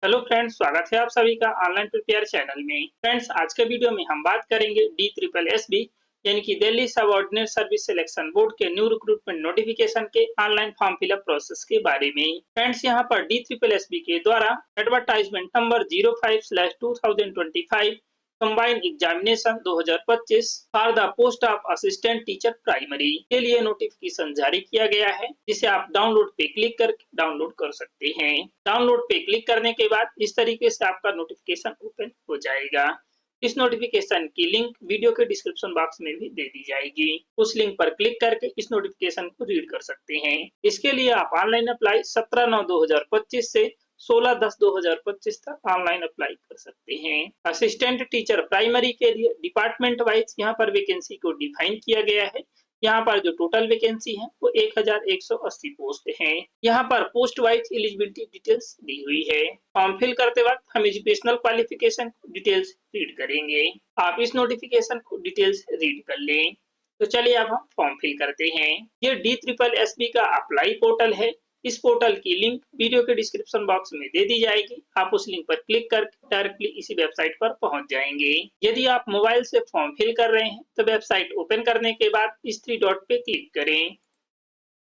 Hello friends, स्वागत है आप सभी का ऑनलाइन प्रिपेयर चैनल में। फ्रेंड्स, आज के वीडियो में हम बात करेंगे डी ट्रिपल एस बी यानी कि Delhi subordinate service selection board के न्यू रिक्रूटमेंट नोटिफिकेशन के ऑनलाइन फॉर्म फिलअप प्रोसेस के बारे में। फ्रेंड्स, यहाँ पर डी ट्रिपल एस बी के द्वारा advertisement number 05/2025 combined examination 2025 for the post of assistant teacher primary के लिए नोटिफिकेशन जारी किया गया है, जिसे आप डाउनलोड पे क्लिक करके डाउनलोड कर सकते हैं। डाउनलोड पे क्लिक करने के बाद इस तरीके से आपका नोटिफिकेशन ओपन हो जाएगा। इस नोटिफिकेशन की लिंक वीडियो के डिस्क्रिप्शन बॉक्स में भी दे दी जाएगी। उस लिंक पर क्लिक करके इस नोटिफिकेशन को रीड कर सकते हैं। इसके लिए आप ऑनलाइन अप्लाई 17/9/2025 से 16/10/2025 तक ऑनलाइन अप्लाई कर सकते हैं। असिस्टेंट टीचर प्राइमरी के लिए डिपार्टमेंट वाइज यहाँ पर वैकेंसी को डिफाइन किया गया है। यहाँ पर जो टोटल वैकेंसी है वो 1180 पोस्ट हैं। यहाँ पर पोस्ट वाइज एलिजिबिलिटी डिटेल्स दी हुई है। फॉर्म फिल करते वक्त हम एजुकेशनल क्वालिफिकेशन डिटेल्स रीड करेंगे। आप इस नोटिफिकेशन को डिटेल्स रीड कर लें। तो चलिए अब हम फॉर्म फिल करते हैं। ये डी ट्रिपल एस बी का अप्लाई पोर्टल है। इस पोर्टल की लिंक वीडियो के डिस्क्रिप्शन बॉक्स में दे दी जाएगी। आप उस लिंक पर क्लिक करके डायरेक्टली इसी वेबसाइट पर पहुंच जाएंगे। यदि आप मोबाइल से फॉर्म फिल कर रहे हैं तो वेबसाइट ओपन करने के बाद इस 3 डॉट पे क्लिक करें।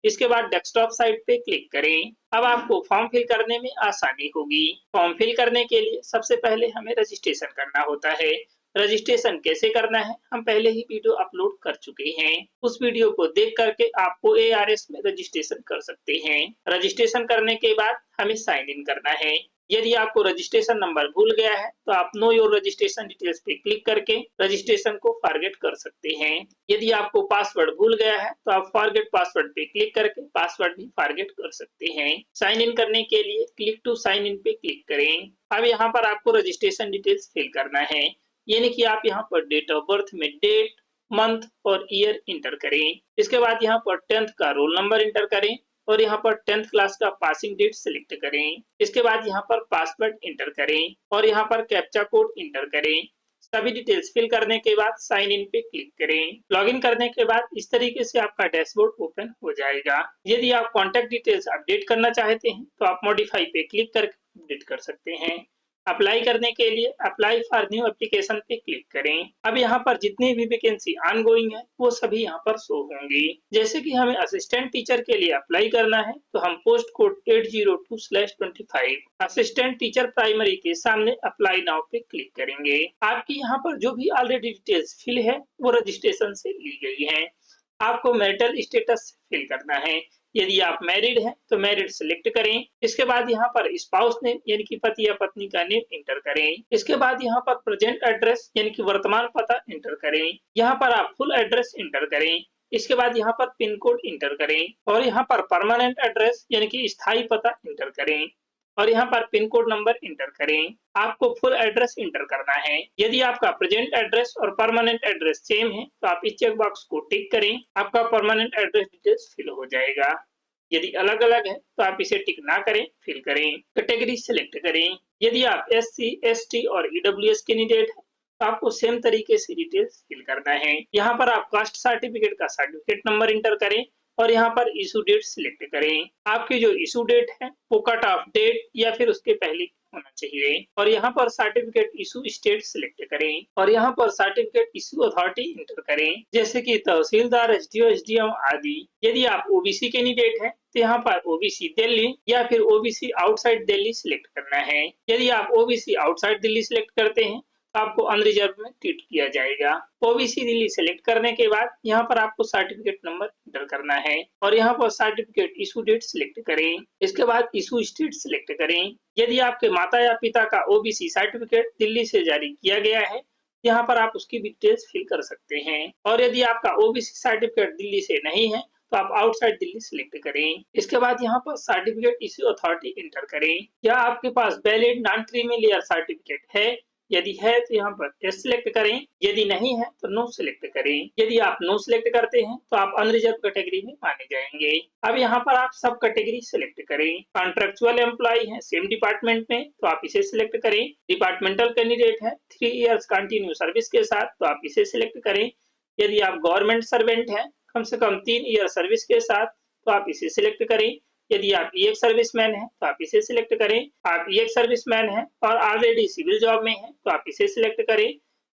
इसके बाद डेस्कटॉप साइट पे क्लिक करें। अब आपको फॉर्म फिल करने में आसानी होगी। फॉर्म फिल करने के लिए सबसे पहले हमें रजिस्ट्रेशन करना होता है। रजिस्ट्रेशन कैसे करना है हम पहले ही वीडियो अपलोड कर चुके हैं। उस वीडियो को देख करके आप OARS में रजिस्ट्रेशन कर सकते हैं। रजिस्ट्रेशन करने के बाद हमें साइन इन करना है। यदि आपको रजिस्ट्रेशन नंबर भूल गया है तो आप नो योर रजिस्ट्रेशन डिटेल्स पे क्लिक करके रजिस्ट्रेशन को फॉरगेट कर सकते हैं। यदि आपको पासवर्ड भूल गया है तो आप फॉरगेट पासवर्ड पे क्लिक करके पासवर्ड भी फॉरगेट कर सकते हैं। साइन इन करने के लिए क्लिक टू साइन इन पे क्लिक करें। अब यहाँ पर आपको रजिस्ट्रेशन डिटेल्स फिल करना है, यानी कि आप यहाँ पर डेट ऑफ बर्थ में डेट, मंथ और ईयर इंटर करें। इसके बाद यहाँ पर 10th का रोल नंबर इंटर करें और यहाँ पर 10th क्लास का पासिंग डेट सिलेक्ट करें। इसके बाद यहाँ पर पासवर्ड इंटर करें और यहाँ पर कैप्चा कोड इंटर करें। सभी डिटेल्स फिल करने के बाद साइन इन पे क्लिक करें। लॉगिन करने के बाद इस तरीके से आपका डैशबोर्ड ओपन हो जाएगा। यदि आप कॉन्टैक्ट डिटेल्स अपडेट करना चाहते हैं तो आप मॉडिफाई पे क्लिक करके अपडेट कर सकते हैं। अप्लाई करने के लिए अप्लाई फॉर न्यू एप्लीकेशन पे क्लिक करें। अब यहाँ पर जितनी भी वैकेंसी ऑनगोइंग है वो सभी यहाँ पर शो होंगी। जैसे कि हमें असिस्टेंट टीचर के लिए अप्लाई करना है तो हम post code 802/25 assistant teacher primary के सामने अप्लाई नाउ पे क्लिक करेंगे। आपकी यहाँ पर जो भी ऑलरेडी डिटेल्स फिल है वो रजिस्ट्रेशन से ली गई है। आपको मैरिटल स्टेटस फिल करना है। यदि आप मैरिड हैं तो मैरिड सिलेक्ट करें। इसके बाद यहाँ पर स्पाउस नेम यानी कि पति या पत्नी का नेम इंटर करें। इसके बाद यहाँ पर प्रेजेंट एड्रेस यानी कि वर्तमान पता इंटर करें। यहाँ पर आप फुल एड्रेस इंटर करें। इसके बाद यहाँ पर पिन कोड इंटर करें और यहाँ पर परमानेंट एड्रेस यानी कि स्थायी पता इंटर करें और यहाँ पर पिन कोड नंबर इंटर करें। आपको फुल एड्रेस इंटर करना है। यदि आपका प्रेजेंट एड्रेस और परमानेंट एड्रेस सेम है तो आप इस चेक बॉक्स को टिक करें। आपका परमानेंट एड्रेस डिटेल्स फिल हो जाएगा। यदि अलग अलग है तो आप इसे टिक ना करें, फिल करें। कैटेगरी सिलेक्ट करें। यदि आप SC, ST और EWS कैंडिडेट है तो आपको सेम तरीके से डिटेल्स फिल करना है। यहाँ पर आप कास्ट सर्टिफिकेट का सर्टिफिकेट नंबर इंटर करें और यहाँ पर इशू डेट सिलेक्ट करें। आपकी जो इशू डेट है वो कट ऑफ डेट या फिर उसके पहले होना चाहिए और यहाँ पर सर्टिफिकेट इशू स्टेट सिलेक्ट करें और यहाँ पर सर्टिफिकेट इशू अथॉरिटी इंटर करें, जैसे कि तहसीलदार, SDO, SDM आदि। यदि आप OBC कैंडिडेट हैं तो यहाँ पर OBC दिल्ली या फिर OBC आउटसाइड दिल्ली सिलेक्ट करना है। यदि आप OBC आउटसाइड दिल्ली सिलेक्ट करते हैं आपको अनरिजर्व में ट्रीट किया जाएगा। OBC दिल्ली सेलेक्ट करने के बाद यहाँ पर आपको सर्टिफिकेट नंबर इंटर करना है और यहाँ पर सर्टिफिकेट इशू डेट सिलेक्ट करें। इसके बाद इशू स्टेट सिलेक्ट करें। यदि आपके माता या पिता का OBC सर्टिफिकेट दिल्ली से जारी किया गया है यहाँ पर आप उसकी डिटेल्स फिल कर सकते हैं और यदि आपका OBC सर्टिफिकेट दिल्ली से नहीं है तो आप आउटसाइड दिल्ली सिलेक्ट करें। इसके बाद यहाँ पर सर्टिफिकेट इशू अथॉरिटी इंटर करें। क्या आपके पास valid non creamy layer certificate है? यदि है तो यहाँ पर यस सिलेक्ट करें। यदि नहीं है तो नो सिलेक्ट करें। यदि आप नो सिलेक्ट करते हैं तो आप अनरिजर्व कैटेगरी में माने जाएंगे। अब यहाँ पर आप सब कैटेगरी सिलेक्ट करें। कॉन्ट्रेक्चुअल एम्प्लॉय है सेम डिपार्टमेंट में तो आप इसे सिलेक्ट करें। डिपार्टमेंटल कैंडिडेट है 3 इयर्स कंटिन्यू सर्विस के साथ तो आप इसे सिलेक्ट करें। यदि आप गवर्नमेंट सर्वेंट हैं कम से कम 3 ईयर सर्विस के साथ तो आप इसे सिलेक्ट करें। यदि आप ई एक्स सर्विसमैन हैं तो आप इसे सिलेक्ट करें। आप ई एक्स सर्विसमैन हैं और ऑलरेडी सिविल जॉब में हैं तो आप इसे सिलेक्ट करें।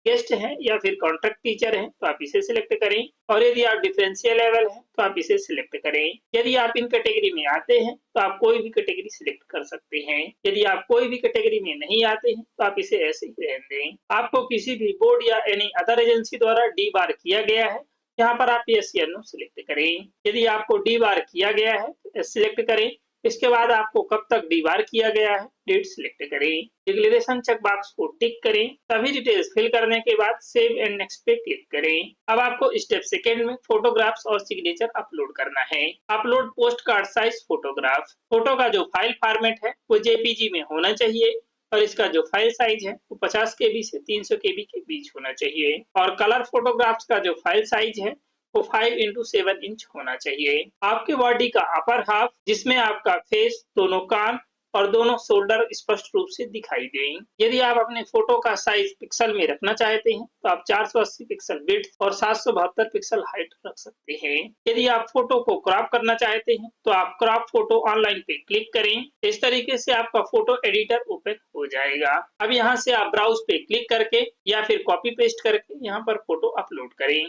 गेस्ट हैं या फिर कॉन्ट्रैक्ट टीचर हैं तो आप इसे सिलेक्ट करें। और यदि आप डिफरेंशियल लेवल हैं तो आप इसे सिलेक्ट करें। यदि आप इन कैटेगरी में आते हैं तो आप कोई भी कैटेगरी सिलेक्ट कर सकते हैं। यदि आप कोई भी कैटेगरी में नहीं आते हैं तो आप इसे ऐसे ही रहने दें। आपको किसी भी बोर्ड या एनी अदर एजेंसी द्वारा डी बार किया गया है, यहाँ पर आप यस या नो सिलेक्ट करें। यदि आपको डी बार किया गया है तो एस सिलेक्ट करें। इसके बाद आपको कब तक डी बार किया गया है, डेट सिलेक्ट करें। डिक्लेरेशन चेक बॉक्स को टिक करें। सभी डिटेल्स फिल करने के बाद सेव एंड नेक्स्ट पे क्लिक करें। अब आपको स्टेप सेकेंड में फोटोग्राफ्स और सिग्नेचर अपलोड करना है। Upload post card size photograph. Photo का जो फाइल फॉर्मेट है वो जेपीजी में होना चाहिए और इसका जो फाइल साइज है वो 50 केबी से 300 केबी के बीच होना चाहिए। और कलर फोटोग्राफ्स का जो फाइल साइज है वो 5x7 इंच होना चाहिए। आपके बॉडी का अपर हाफ, जिसमें आपका फेस, दोनों कान और दोनों शोल्डर स्पष्ट रूप से दिखाई दें। यदि आप अपने फोटो का साइज पिक्सल में रखना चाहते हैं तो आप 480 पिक्सल विड्थ और 772 पिक्सल हाइट रख सकते हैं। यदि आप फोटो को क्रॉप करना चाहते हैं तो आप क्रॉप फोटो ऑनलाइन पे क्लिक करें। इस तरीके से आपका फोटो एडिटर ओपन हो जाएगा। अब यहाँ से आप ब्राउज पे क्लिक करके या फिर कॉपी पेस्ट करके यहाँ पर फोटो अपलोड करें।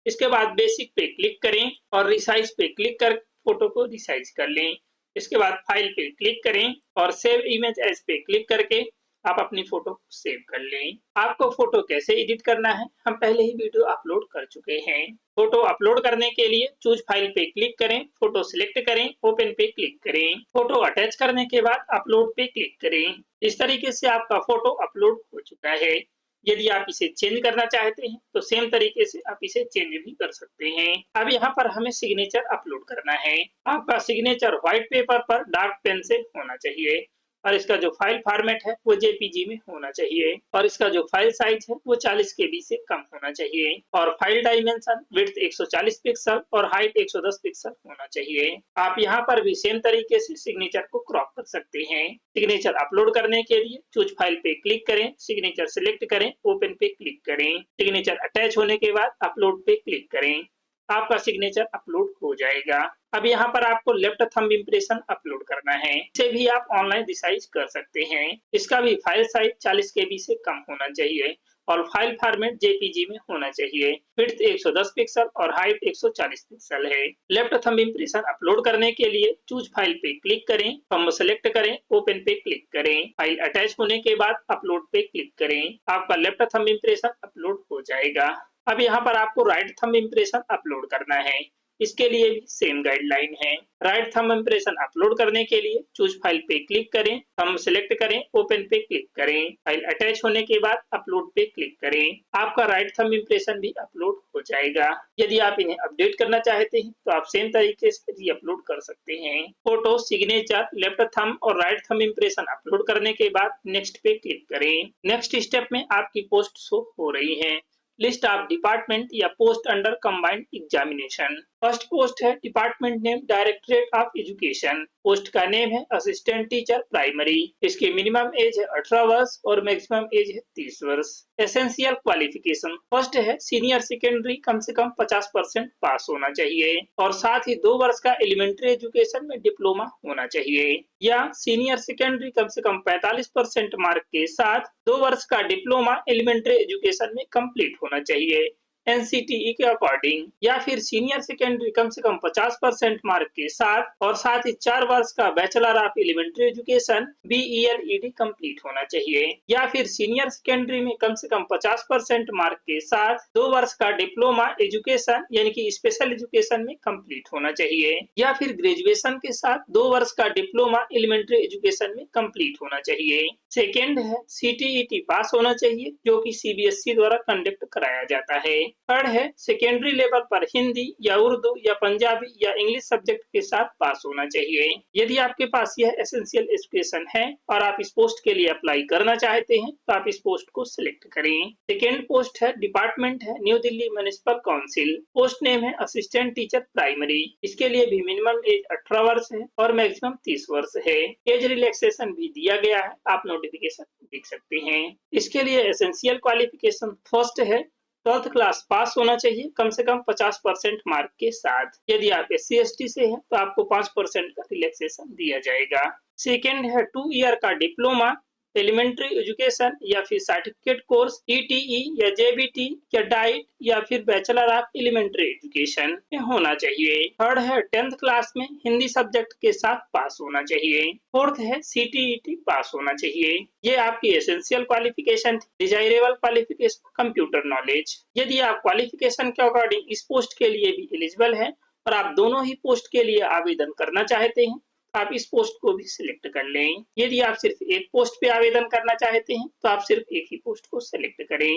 इसके बाद बेसिक पे क्लिक करें और रिसाइज पे क्लिक कर फोटो को रिसाइज कर लें। इसके बाद फाइल पे क्लिक करें और सेव इमेज एज पे क्लिक करके आप अपनी फोटो को सेव कर लें। आपको फोटो कैसे एडिट करना है हम पहले ही वीडियो अपलोड कर चुके हैं। फोटो अपलोड करने के लिए चूज फाइल पे क्लिक करें, फोटो सिलेक्ट करें, ओपन पे क्लिक करें। फोटो अटैच करने के बाद अपलोड पे क्लिक करें। इस तरीके से आपका फोटो अपलोड हो चुका है। यदि आप इसे चेंज करना चाहते हैं तो सेम तरीके से आप इसे चेंज भी कर सकते हैं। अब यहाँ पर हमें सिग्नेचर अपलोड करना है। आपका सिग्नेचर व्हाइट पेपर पर डार्क पेन से होना चाहिए और इसका जो फाइल फॉर्मेट है वो जेपीजी में होना चाहिए और इसका जो फाइल साइज है वो 40 केबी से कम होना चाहिए और फाइल डायमेंशन विड्थ 140 पिक्सल और हाइट 110 पिक्सल होना चाहिए। आप यहाँ पर भी सेम तरीके से सिग्नेचर को क्रॉप कर सकते हैं। सिग्नेचर अपलोड करने के लिए चूज फाइल पे क्लिक करें, सिग्नेचर सिलेक्ट करें, ओपन पे क्लिक करें। सिग्नेचर अटैच होने के बाद अपलोड पे क्लिक करें। आपका सिग्नेचर अपलोड हो जाएगा। अब यहाँ पर आपको लेफ्ट थंब इम्प्रेशन अपलोड करना है। इसे भी आप ऑनलाइन रिसाइज कर सकते हैं। इसका भी फाइल साइज 40 केबी से कम होना चाहिए और फाइल फॉर्मेट जेपीजी में होना चाहिए। विड्थ 110 पिक्सल और हाइट 140 पिक्सल है। लेफ्ट थंब इम्प्रेशन अपलोड करने के लिए चूज फाइल पे क्लिक करें, थंब सेलेक्ट करें, ओपन पे क्लिक करें। फाइल अटैच होने के बाद अपलोड पे क्लिक करें। आपका लेफ्ट थंब इम्प्रेशन अपलोड हो जाएगा। अब यहाँ पर आपको राइट थंब इम्प्रेशन अपलोड करना है। इसके लिए भी सेम गाइडलाइन है। राइट थंब इम्प्रेशन अपलोड करने के लिए चूज फाइल पे क्लिक करें, थंब सेलेक्ट करें, ओपन पे क्लिक करें। फाइल अटैच होने के बाद अपलोड पे क्लिक करें। आपका राइट थंब इम्प्रेशन भी अपलोड हो जाएगा। यदि आप इन्हें अपडेट करना चाहते हैं तो आप सेम तरीके से री अपलोड कर सकते हैं। फोटो, सिग्नेचर, लेफ्ट थंब और राइट थंब इम्प्रेशन अपलोड करने के बाद नेक्स्ट पे क्लिक करें। नेक्स्ट स्टेप में आपकी पोस्ट शो हो रही है। लिस्ट ऑफ डिपार्टमेंट या post under combined examination. First post है department name directorate of education. Post का नेम है असिस्टेंट टीचर प्राइमरी। इसकी मिनिमम एज है 18 वर्ष और मैक्सिमम एज है 30 वर्ष। एसेंशियल क्वालिफिकेशन फर्स्ट है सीनियर सेकेंडरी कम से कम 50% पास होना चाहिए और साथ ही 2 वर्ष का एलिमेंट्री एजुकेशन में डिप्लोमा होना चाहिए या सीनियर सेकेंडरी कम से कम 45% मार्क के साथ 2 वर्ष का डिप्लोमा एलिमेंट्री एजुकेशन में कंप्लीट होना चाहिए एनसीटीई के अकॉर्डिंग, या फिर सीनियर सेकेंडरी कम से कम 50% मार्क के साथ और साथ ही 4 वर्ष का bachelor of elementary education BELED complete होना चाहिए, या फिर सीनियर सेकेंडरी में कम से कम 50% मार्क के साथ 2 वर्ष का डिप्लोमा एजुकेशन यानी कि स्पेशल एजुकेशन में कंप्लीट होना चाहिए, या फिर ग्रेजुएशन के साथ 2 वर्ष का डिप्लोमा एलिमेंट्री एजुकेशन में कंप्लीट होना चाहिए। सेकेंड है CTET पास होना चाहिए जो कि CBSE द्वारा कंडक्ट कराया जाता है। थर्ड है सेकेंडरी लेवल पर हिंदी या उर्दू या पंजाबी या इंग्लिश सब्जेक्ट के साथ पास होना चाहिए। यदि आपके पास यह एसेंशियल एजुकेशन है और आप इस पोस्ट के लिए अप्लाई करना चाहते हैं तो आप इस पोस्ट को सिलेक्ट करें। सेकेंड पोस्ट है डिपार्टमेंट है new Delhi municipal council. Post name है असिस्टेंट टीचर प्राइमरी। इसके लिए भी मिनिमम एज 18 वर्ष है और मैक्सिमम 30 वर्ष है। एज रिलैक्सेशन भी दिया गया है, आप नोटिफिकेशन देख सकते हैं। इसके लिए एसेंशियल क्वालिफिकेशन फर्स्ट है 12th क्लास पास होना चाहिए कम से कम 50% मार्क के साथ। यदि आप SC/ST से हैं तो आपको 5% का रिलैक्सेशन दिया जाएगा। सेकेंड है 2 ईयर का डिप्लोमा एलिमेंट्री एजुकेशन या फिर सर्टिफिकेट कोर्स ETE या JBT या डाइट या फिर बैचलर ऑफ एलिमेंट्री एजुकेशन में होना चाहिए। थर्ड है 10th क्लास में हिंदी सब्जेक्ट के साथ पास होना चाहिए। फोर्थ है CTET पास होना चाहिए। ये आपकी एसेंशियल क्वालिफिकेशन थी। Desirable qualification computer knowledge. यदि आप क्वालिफिकेशन के अकॉर्डिंग इस पोस्ट के लिए भी एलिजिबल है और आप दोनों ही पोस्ट के लिए आवेदन करना चाहते हैं आप इस पोस्ट को भी सिलेक्ट कर लें। यदि आप सिर्फ एक पोस्ट पे आवेदन करना चाहते हैं तो आप सिर्फ एक ही पोस्ट को सिलेक्ट करें।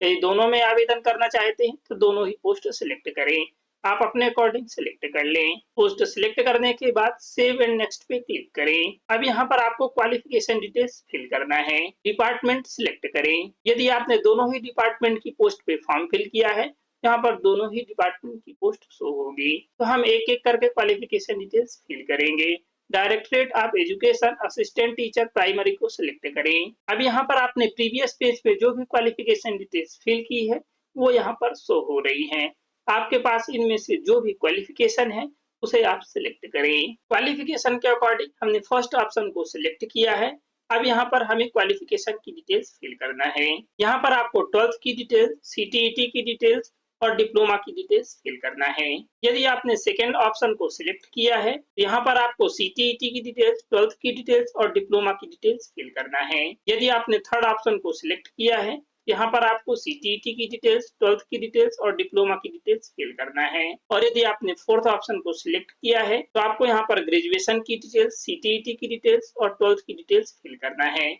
यदि दोनों में आवेदन करना चाहते हैं तो दोनों ही पोस्ट सिलेक्ट करें। आप अपने अकॉर्डिंग सिलेक्ट कर लें। पोस्ट सिलेक्ट करने के बाद सेव एंड नेक्स्ट पे क्लिक करें। अब यहाँ पर आपको क्वालिफिकेशन डिटेल्स फिल करना है। डिपार्टमेंट सिलेक्ट करें। यदि आपने दोनों ही डिपार्टमेंट की पोस्ट पे फॉर्म फिल किया है यहाँ पर दोनों ही डिपार्टमेंट की पोस्ट शो होगी। तो हम एक एक करके क्वालिफिकेशन डिटेल्स फिल करेंगे। Directorate of education assistant teacher primary को सिलेक्ट करें। अब यहाँ पर आपने प्रीवियस पेज पे जो भी क्वालिफिकेशन डिटेल्स फिल की है वो यहाँ पर शो हो रही हैं। आपके पास इनमें से जो भी क्वालिफिकेशन है उसे आप सिलेक्ट करें। क्वालिफिकेशन के अकॉर्डिंग हमने फर्स्ट ऑप्शन को सिलेक्ट किया है। अब यहाँ पर हमें क्वालिफिकेशन की डिटेल्स फिल करना है। यहाँ पर आपको 12th की डिटेल्स, CTET की डिटेल्स और डिप्लोमा की डिटेल्स फिल करना है। यदि आपने सेकेंड ऑप्शन को सिलेक्ट किया है यहाँ पर आपको CTET की डिटेल्स, 12th की डिटेल्स और डिप्लोमा की डिटेल्स फिल करना है। यदि आपने थर्ड ऑप्शन को सिलेक्ट किया है यहाँ पर आपको CTET की डिटेल्स, 12th की डिटेल्स और डिप्लोमा की डिटेल्स फिल करना है। और यदि आपने फोर्थ ऑप्शन को सिलेक्ट किया है तो आपको यहाँ पर ग्रेजुएशन की डिटेल्स, CTET की डिटेल्स और 12th की डिटेल्स फिल करना है।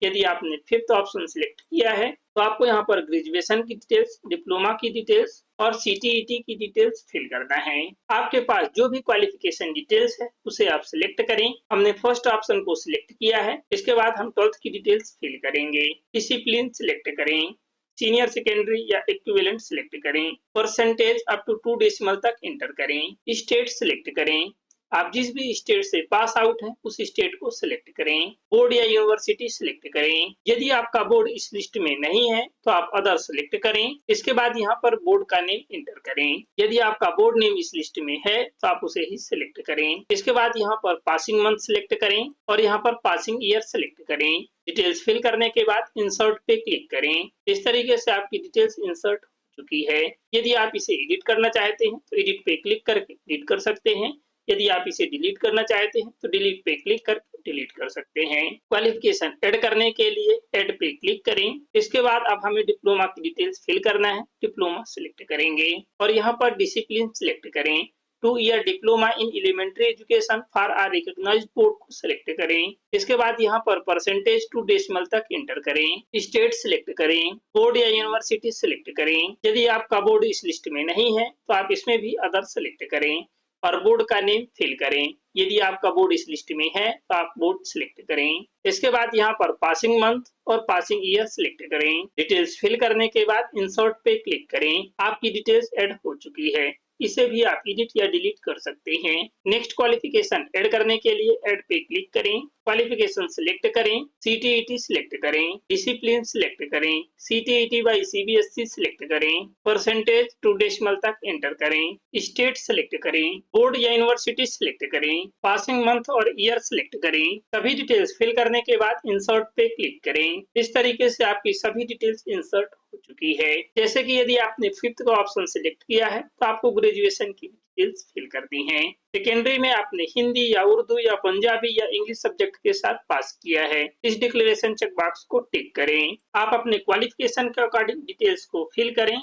यदि आपने फिफ्थ ऑप्शन सिलेक्ट किया है तो आपको यहाँ पर ग्रेजुएशन की डिटेल्स, डिप्लोमा की डिटेल्स और CTET की डिटेल्स फिल करना है। आपके पास जो भी क्वालिफिकेशन डिटेल्स है उसे आप सिलेक्ट करें। हमने फर्स्ट ऑप्शन को सिलेक्ट किया है। इसके बाद हम 12th की डिटेल्स फिल करेंगे। डिसिप्लिन सिलेक्ट करें। सीनियर सेकेंडरी या इक्विवेलेंट सिलेक्ट करें। परसेंटेज अप टू 2 डेसिमल तक एंटर करें। स्टेट सिलेक्ट करें। आप जिस भी स्टेट से पास आउट हैं उस स्टेट को सिलेक्ट करें। बोर्ड या यूनिवर्सिटी सिलेक्ट करें। यदि आपका बोर्ड इस लिस्ट में नहीं है तो आप अदर सिलेक्ट करें। इसके बाद यहाँ पर बोर्ड का नेम एंटर करें। यदि आपका बोर्ड नेम इस लिस्ट में है तो आप उसे ही सिलेक्ट करें। इसके बाद यहाँ पर पासिंग मंथ सिलेक्ट करें और यहाँ पर पासिंग ईयर सिलेक्ट करें। डिटेल्स फिल करने के बाद इंसर्ट पे क्लिक करें। इस तरीके से आपकी डिटेल्स इंसर्ट हो चुकी है। यदि आप इसे एडिट करना चाहते हैं तो एडिट पे क्लिक करके एडिट कर सकते हैं। यदि आप इसे डिलीट करना चाहते हैं तो डिलीट पे क्लिक करके डिलीट कर सकते हैं। क्वालिफिकेशन ऐड करने के लिए ऐड पे क्लिक करें। इसके बाद अब हमें डिप्लोमा की डिटेल्स फिल करना है। डिप्लोमा सिलेक्ट करेंगे और यहाँ पर डिसिप्लिन सिलेक्ट करें। 2 year diploma in elementary education for a recognised board को सिलेक्ट करें। इसके बाद यहाँ पर परसेंटेज टू डेसिमल तक एंटर करें। स्टेट सिलेक्ट करें। बोर्ड या यूनिवर्सिटी सिलेक्ट करें। यदि आपका बोर्ड इस लिस्ट में नहीं है तो आप इसमें भी अदर सिलेक्ट करें और बोर्ड का नेम फिल करें। यदि आपका बोर्ड इस लिस्ट में है तो आप बोर्ड सिलेक्ट करें। इसके बाद यहाँ पर पासिंग मंथ और पासिंग ईयर सिलेक्ट करें। डिटेल्स फिल करने के बाद इंसर्ट पे क्लिक करें। आपकी डिटेल्स ऐड हो चुकी है। इसे भी आप एडिट या डिलीट कर सकते हैं। नेक्स्ट क्वालिफिकेशन ऐड करने के लिए ऐड पे क्लिक करें। क्वालिफिकेशन सिलेक्ट करें। CTET सिलेक्ट करें। डिसिप्लिन सिलेक्ट करें। CTET बाय CBSE सिलेक्ट करें। परसेंटेज टू डेसिमल तक एंटर करें। स्टेट सिलेक्ट करें। बोर्ड या यूनिवर्सिटी सिलेक्ट करें। पासिंग मंथ और ईयर सिलेक्ट करें। सभी डिटेल्स फिल करने के बाद इंसर्ट पे क्लिक करें। इस तरीके से आपकी सभी डिटेल्स इंसर्ट हो चुकी है। जैसे कि यदि आपने फिफ्थ का ऑप्शन सिलेक्ट किया है तो आपको ग्रेजुएशन की डिटेल्स फिल करनी है। सेकेंडरी में आपने हिंदी या उर्दू या पंजाबी या इंग्लिश सब्जेक्ट के साथ पास किया है। इस डिक्लेरेशन चेक बॉक्स को टिक करें। आप अपने क्वालिफिकेशन के अकॉर्डिंग डिटेल्स को फिल करें।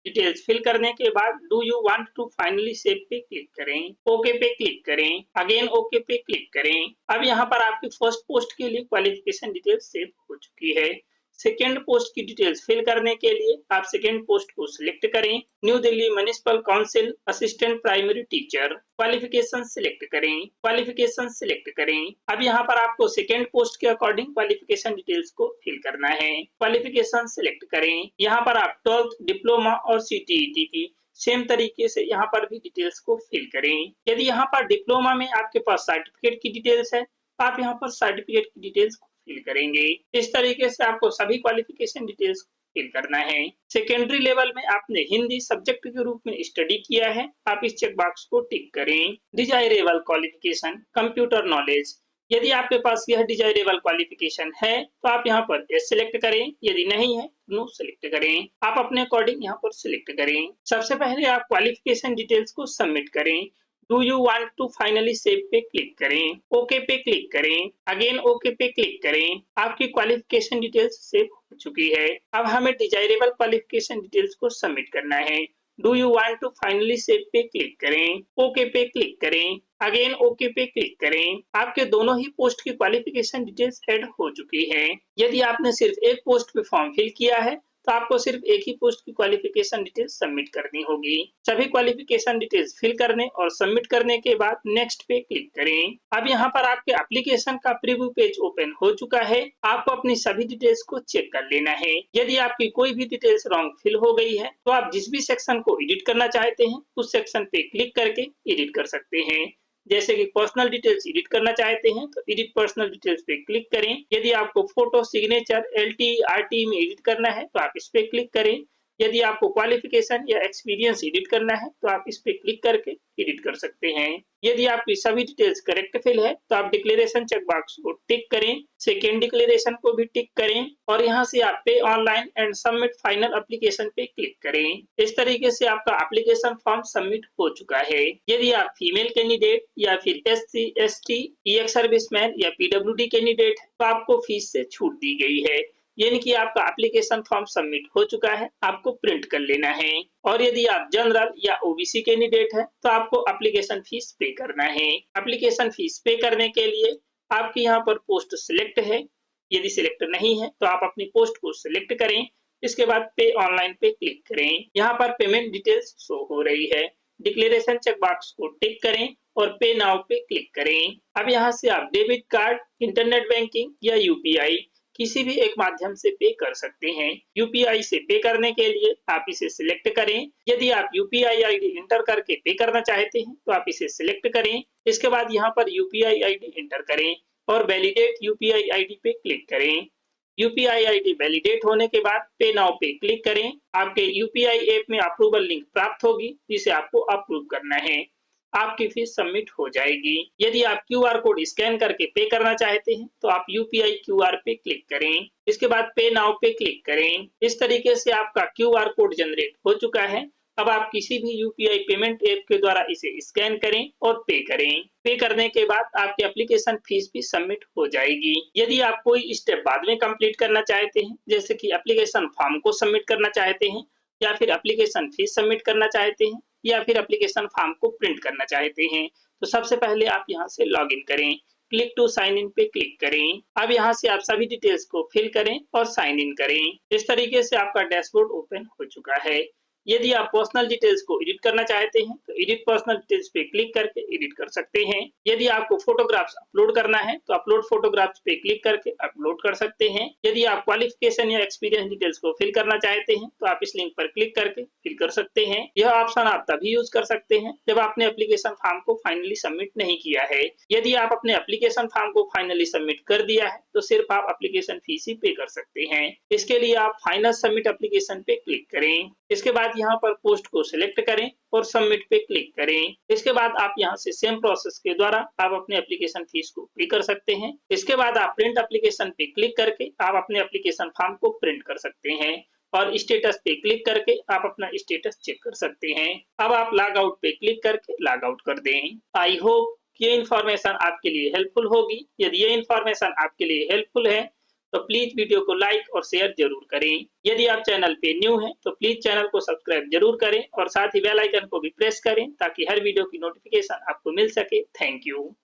डिटेल्स फिल करने के बाद do you want to finally save पे क्लिक करें। ओके पे क्लिक करें। अगेन ओके पे क्लिक करें। अब यहाँ पर आपकी फर्स्ट पोस्ट के लिए क्वालिफिकेशन डिटेल्स सेव हो चुकी है। सेकेंड पोस्ट की डिटेल्स फिल करने के लिए आप सेकेंड पोस्ट को सिलेक्ट करें। New Delhi municipal council assistant primary teacher. Qualification select करें। क्वालिफिकेशन सिलेक्ट करें। अब यहाँ पर आपको सेकेंड पोस्ट के अकॉर्डिंग क्वालिफिकेशन डिटेल्स को फिल करना है। क्वालिफिकेशन सिलेक्ट करें। यहाँ पर आप 12th, डिप्लोमा और CTET की सेम तरीके से यहाँ पर भी डिटेल्स को फिल करें। यदि यहाँ पर डिप्लोमा में आपके पास सर्टिफिकेट की डिटेल्स है आप यहाँ पर सर्टिफिकेट की डिटेल्स फिल करेंगे। इस तरीके से आपको सभी क्वालिफिकेशन डिटेल्स फिल करना है। सेकेंडरी लेवल में आपने हिंदी सब्जेक्ट के रूप में स्टडी किया है, आप इस चेक बॉक्स को टिक करें। डिजायरेबल क्वालिफिकेशन कंप्यूटर नॉलेज, यदि आपके पास यह डिजायरेबल क्वालिफिकेशन है तो आप यहाँ पर यस सिलेक्ट करें, यदि नहीं है नो सिलेक्ट करें। आप अपने अकॉर्डिंग यहाँ पर सिलेक्ट करें। सबसे पहले आप क्वालिफिकेशन डिटेल्स को सबमिट करें। Do you want to finally save पे क्लिक करें, ओके पे क्लिक करें, अगेन ओके पे क्लिक करें। आपकी क्वालिफिकेशन डिटेल्स सेव हो चुकी है। अब हमें डिजायरेबल क्वालिफिकेशन डिटेल्स को सबमिट करना है। Do you want to finally save पे क्लिक करें, ओके पे क्लिक करें, अगेन ओके पे क्लिक करें। आपके दोनों ही पोस्ट की क्वालिफिकेशन डिटेल्स ऐड हो चुकी है। यदि आपने सिर्फ एक पोस्ट पे फॉर्म फिल किया है तो आपको सिर्फ एक ही पोस्ट की क्वालिफिकेशन डिटेल्स सबमिट करनी होगी। सभी क्वालिफिकेशन डिटेल्स फिल करने और सबमिट करने के बाद नेक्स्ट पे क्लिक करें। अब यहाँ पर आपके एप्लीकेशन का प्रीव्यू पेज ओपन हो चुका है। आपको अपनी सभी डिटेल्स को चेक कर लेना है। यदि आपकी कोई भी डिटेल्स रॉन्ग फिल हो गई है तो आप जिस भी सेक्शन को एडिट करना चाहते हैं उस सेक्शन पे क्लिक करके एडिट कर सकते हैं। जैसे कि पर्सनल डिटेल्स एडिट करना चाहते हैं तो एडिट पर्सनल डिटेल्स पे क्लिक करें। यदि आपको फोटो, सिग्नेचर, एलटी, आरटी में एडिट करना है तो आप इस पे क्लिक करें। यदि आपको क्वालिफिकेशन या एक्सपीरियंस एडिट करना है तो आप इस पे क्लिक करके एडिट कर सकते हैं। यदि आपकी सभी डिटेल्स करेक्ट फिल है तो आप डिक्लेरेशन चेक बॉक्स को टिक करें, सेकेंड डिक्लेरेशन को भी टिक करें और यहाँ से आप पे online and submit final application पे क्लिक करें। इस तरीके से आपका एप्लीकेशन फॉर्म सबमिट हो चुका है। यदि आप फीमेल कैंडिडेट या फिर SC, ST, एक्स सर्विसमैन या PWD कैंडिडेट है तो आपको फीस से छूट दी गई है। यानी कि आपका एप्लीकेशन फॉर्म सबमिट हो चुका है, आपको प्रिंट कर लेना है। और यदि आप जनरल या OBC कैंडिडेट है तो आपको एप्लीकेशन फीस पे करना है। एप्लीकेशन फीस पे करने के लिए आपके यहाँ पर पोस्ट सिलेक्ट है, यदि सिलेक्ट नहीं है तो आप अपनी पोस्ट को सिलेक्ट करें। इसके बाद पे ऑनलाइन पे क्लिक करें। यहाँ पर पेमेंट डिटेल्स शो हो रही है। डिक्लेरेशन चेक बॉक्स को टिक करें और पे नाउ पे क्लिक करें। अब यहाँ से आप डेबिट कार्ड, इंटरनेट बैंकिंग या UPI किसी भी एक माध्यम से पे कर सकते हैं। UPI से पे करने के लिए आप इसे सिलेक्ट करें। यदि आप UPI ID इंटर करके पे करना चाहते हैं तो आप इसे सिलेक्ट करें। इसके बाद यहाँ पर UPI ID इंटर करें और वैलिडेट UPI ID पे क्लिक करें। UPI ID वैलिडेट होने के बाद पे नाउ पे क्लिक करें। आपके UPI ऐप में अप्रूवल लिंक प्राप्त होगी जिसे आपको अप्रूव करना है। आपकी फीस सबमिट हो जाएगी। यदि आप QR कोड स्कैन करके पे करना चाहते हैं तो आप UPI QR पे क्लिक करें। इसके बाद पे नाउ पे क्लिक करें। इस तरीके से आपका QR कोड जनरेट हो चुका है। अब आप किसी भी UPI पेमेंट ऐप के द्वारा इसे स्कैन करें और पे करें। पे करने के बाद आपकी एप्लीकेशन फीस भी सबमिट हो जाएगी। यदि आप कोई स्टेप बाद में कंप्लीट करना चाहते हैं, जैसे कि एप्लीकेशन फॉर्म को सबमिट करना चाहते हैं या फिर एप्लीकेशन फीस सबमिट करना चाहते हैं या फिर एप्लीकेशन फॉर्म को प्रिंट करना चाहते हैं, तो सबसे पहले आप यहाँ से लॉग इन करें। क्लिक टू साइन इन पे क्लिक करें। अब यहाँ से आप सभी डिटेल्स को फिल करें और साइन इन करें। इस तरीके से आपका डैशबोर्ड ओपन हो चुका है। यदि आप पर्सनल डिटेल्स को एडिट करना चाहते हैं तो एडिट पर्सनल डिटेल्स पे क्लिक करके एडिट कर सकते हैं। यदि आपको फोटोग्राफ्स अपलोड करना है तो अपलोड फोटोग्राफ्स पे क्लिक करके अपलोड कर सकते हैं। यदि आप क्वालिफिकेशन या एक्सपीरियंस डिटेल्स को फिल करना चाहते हैं तो आप इस लिंक पर क्लिक करके फिल कर सकते हैं। यह ऑप्शन आप तभी यूज कर सकते हैं जब आपने एप्लीकेशन फॉर्म को फाइनली सबमिट नहीं किया है। यदि आप अपने एप्लीकेशन फॉर्म को फाइनली सबमिट कर दिया है तो सिर्फ आप एप्लीकेशन फीस ही पे कर सकते हैं। इसके लिए आप फाइनल सबमिट एप्लीकेशन पे क्लिक करें। इसके बाद यहाँ पर पोस्ट को सिलेक्ट करें और सबमिट पे क्लिक करें। इसके बाद आप यहाँ से सेम प्रोसेस के द्वारा आप अपने एप्लीकेशन फीस को पे कर सकते हैं। इसके बाद आप प्रिंट एप्लीकेशन पे क्लिक करके आप अपने एप्लीकेशन फॉर्म को प्रिंट कर सकते हैं और स्टेटस पे क्लिक करके आप अपना स्टेटस चेक कर सकते हैं। अब आप लॉग आउट पे क्लिक करके लॉग आउट कर दें। आई होप ये इन्फॉर्मेशन आपके लिए हेल्पफुल होगी। यदि ये इन्फॉर्मेशन आपके लिए हेल्पफुल है तो प्लीज वीडियो को लाइक और शेयर जरूर करें। यदि आप चैनल पे न्यू हैं तो प्लीज चैनल को सब्सक्राइब जरूर करें और साथ ही बेल आइकन को भी प्रेस करें ताकि हर वीडियो की नोटिफिकेशन आपको मिल सके। Thank you.